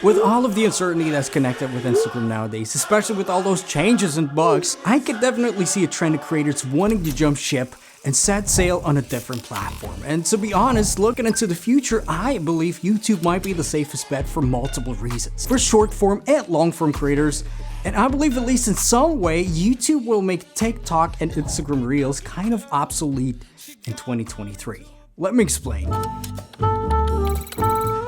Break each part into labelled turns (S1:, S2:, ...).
S1: With all of the uncertainty that's connected with Instagram nowadays, especially with all those changes and bugs, I could definitely see a trend of creators wanting to jump ship and set sail on a different platform. And to be honest, looking into the future, I believe YouTube might be the safest bet for multiple reasons. For short form and long form creators, and I believe at least in some way, YouTube will make TikTok and Instagram Reels kind of obsolete in 2023. Let me explain.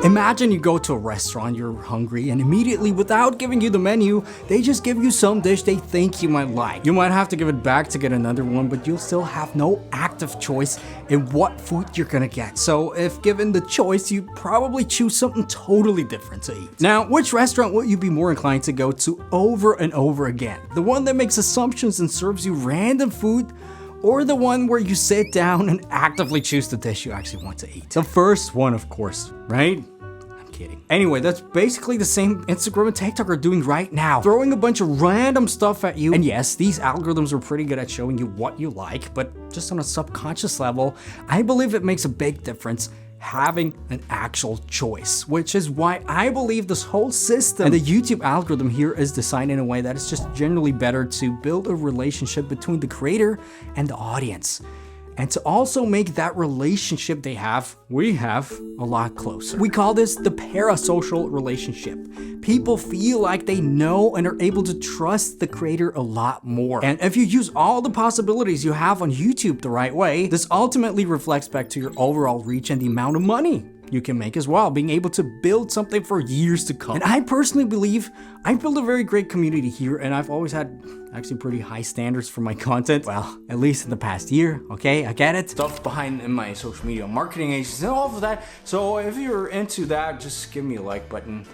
S1: Imagine you go to a restaurant, you're hungry, and immediately, without giving you the menu, they just give you some dish they think you might like. You might have to give it back to get another one, but you'll still have no active choice in what food you're gonna get. So if given the choice, you'd probably choose something totally different to eat. Now, which restaurant would you be more inclined to go to over and over again? The one that makes assumptions and serves you random food, or the one where you sit down and actively choose the dish you actually want to eat? The first one, of course, right? I'm kidding. Anyway, that's basically the same Instagram and TikTok are doing right now. Throwing a bunch of random stuff at you. And yes, these algorithms are pretty good at showing you what you like, but just on a subconscious level, I believe it makes a big difference having an actual choice, which is why I believe this whole system and the YouTube algorithm here is designed in a way that it's just generally better to build a relationship between the creator and the audience, and to also make that relationship we have a lot closer. We call this the parasocial relationship. People feel like they know and are able to trust the creator a lot more. And if you use all the possibilities you have on YouTube the right way, this ultimately reflects back to your overall reach and the amount of money you can make as well, being able to build something for years to come. And I personally believe I've built a very great community here, and I've always had actually pretty high standards for my content. Well, at least in the past year, okay? I get it. Stuff behind in my social media marketing agencies and all of that. So if you're into that, just give me a like button.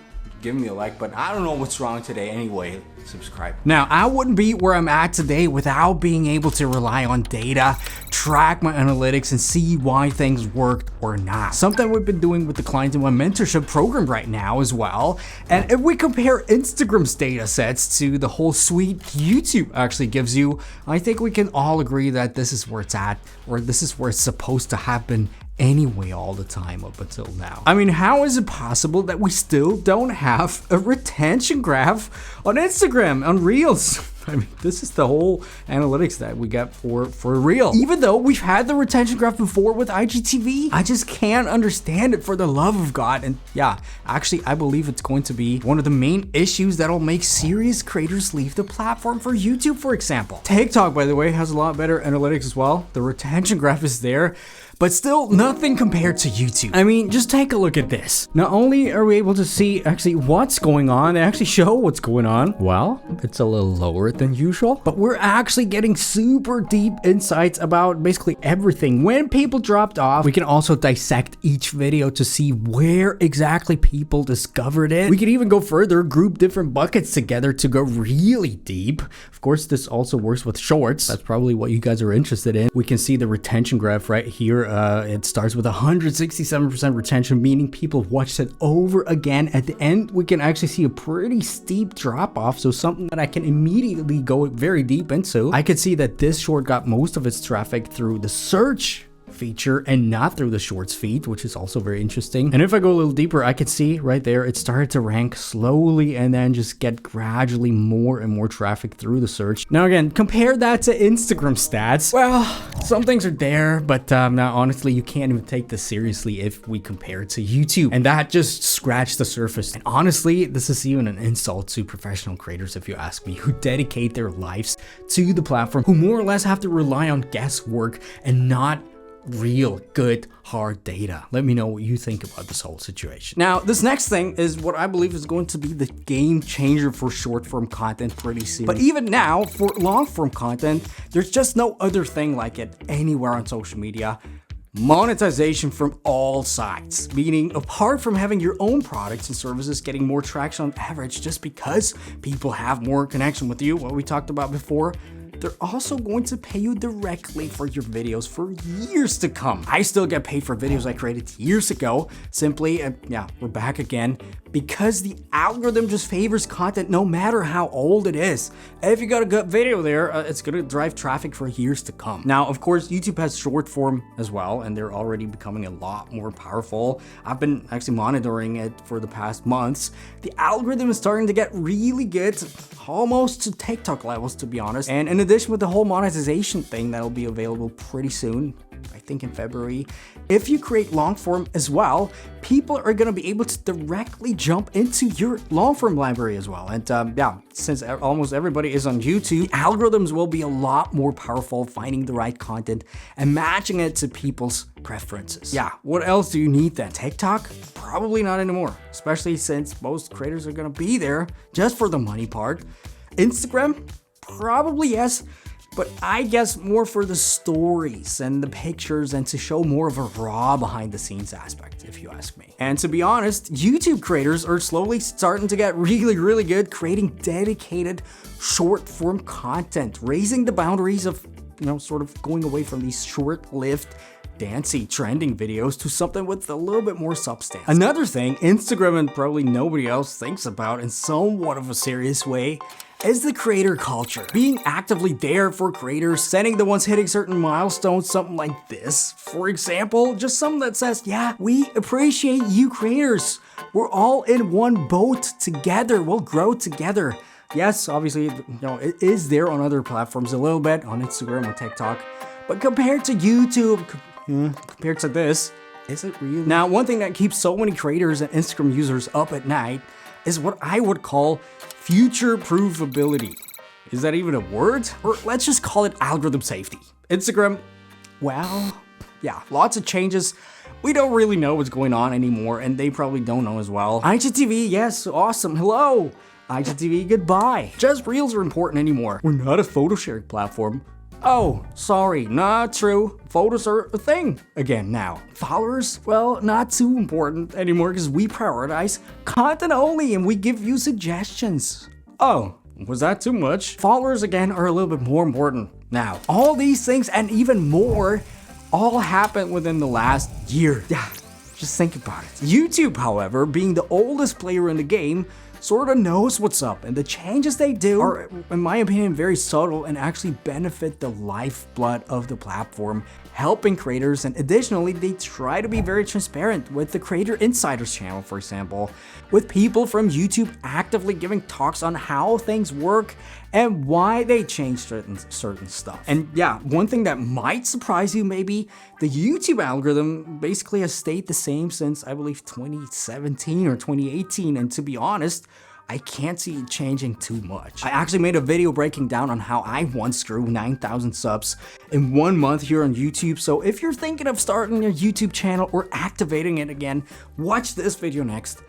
S1: I don't know what's wrong today anyway. Subscribe. Now, I wouldn't be where I'm at today without being able to rely on data, track my analytics, and see why things worked or not. Something we've been doing with the clients in my mentorship program right now as well. And if we compare Instagram's data sets to the whole suite YouTube actually gives you, I think we can all agree that this is where it's at, or this is where it's supposed to happen anyway all the time up until now. I mean, how is it possible that we still don't have a retention graph on Instagram, on Reels? I mean, this is the whole analytics that we got for Reel. Even though we've had the retention graph before with IGTV, I just can't understand it for the love of God. And yeah, actually, I believe it's going to be one of the main issues that'll make serious creators leave the platform for YouTube, for example. TikTok, by the way, has a lot better analytics as well. The retention graph is there, but still nothing compared to YouTube. I mean, just take a look at this. Not only are we able to see actually what's going on, they actually show what's going on. Well, it's a little lower than usual, but we're actually getting super deep insights about basically everything. When people dropped off, we can also dissect each video to see where exactly people discovered it. We can even go further, group different buckets together to go really deep. Of course, this also works with shorts. That's probably what you guys are interested in. We can see the retention graph right here. It starts with 167% retention, meaning people watched it over again. At the end, we can actually see a pretty steep drop off. So something that I can immediately go very deep into. I could see that this short got most of its traffic through the search feature and not through the shorts feed, which is also very interesting. And if I go a little deeper, I could see right there, it started to rank slowly and then just get gradually more and more traffic through the search. Now again, compare that to Instagram stats. Well, some things are there, but now honestly, you can't even take this seriously if we compare it to YouTube. And that just scratched the surface. And honestly, this is even an insult to professional creators, if you ask me, who dedicate their lives to the platform, who more or less have to rely on guesswork and not real good hard data. Let me know what you think about this whole situation. Now, this next thing is what I believe is going to be the game changer for short form content pretty soon. But even now, for long form content, there's just no other thing like it anywhere on social media. Monetization from all sides, meaning apart from having your own products and services getting more traction on average just because people have more connection with you, what we talked about before, they're also going to pay you directly for your videos for years to come. I still get paid for videos I created years ago. Simply, yeah, we're back again because the algorithm just favors content no matter how old it is. If you got a good video there, it's gonna drive traffic for years to come. Now, of course, YouTube has short form as well, and they're already becoming a lot more powerful. I've been actually monitoring it for the past months. The algorithm is starting to get really good, almost to TikTok levels, to be honest. And in addition, with the whole monetization thing that'll be available pretty soon, I think in February, if you create long form as well, people are going to be able to directly jump into your long form library as well. And yeah, since almost everybody is on YouTube, the algorithms will be a lot more powerful finding the right content and matching it to people's preferences. Yeah, what else do you need then? TikTok? Probably not anymore, especially since most creators are going to be there just for the money part. Instagram? Probably yes. But I guess more for the stories and the pictures and to show more of a raw behind the scenes aspect, if you ask me. And to be honest, YouTube creators are slowly starting to get really good creating dedicated short form content, raising the boundaries of, sort of going away from these short-lived dancy trending videos to something with a little bit more substance. Another thing Instagram and probably nobody else thinks about in somewhat of a serious way is the creator culture. Being actively there for creators, sending the ones hitting certain milestones, something like this, for example, just something that says, yeah, we appreciate you creators. We're all in one boat together. We'll grow together. Yes, obviously, it is there on other platforms a little bit, on Instagram and TikTok, but compared to YouTube, compared to this, is it really? Now, one thing that keeps so many creators and Instagram users up at night is what I would call future proofability. Is that even a word? Or let's just call it algorithm safety. Instagram, well, yeah, lots of changes. We don't really know what's going on anymore, and they probably don't know as well. IGTV, yes, awesome, hello. IGTV, goodbye. Just Reels are important anymore. We're not a photo sharing platform. Oh, sorry, not true. Photos are a thing again now. Followers? Well, not too important anymore because we prioritize content only and we give you suggestions. Oh, was that too much? Followers again are a little bit more important now. All these things and even more all happened within the last year. Yeah, just think about it. YouTube, however, being the oldest player in the game, sort of knows what's up, and the changes they do are, in my opinion, very subtle and actually benefit the lifeblood of the platform, helping creators. And additionally, they try to be very transparent with the Creator Insiders channel, for example, with people from YouTube actively giving talks on how things work and why they changed certain stuff. And yeah, one thing that might surprise you maybe, the YouTube algorithm basically has stayed the same since I believe 2017 or 2018, and to be honest, I can't see it changing too much. I actually made a video breaking down on how I once grew 9,000 subs in 1 month here on YouTube, so if you're thinking of starting your YouTube channel or activating it again, watch this video next.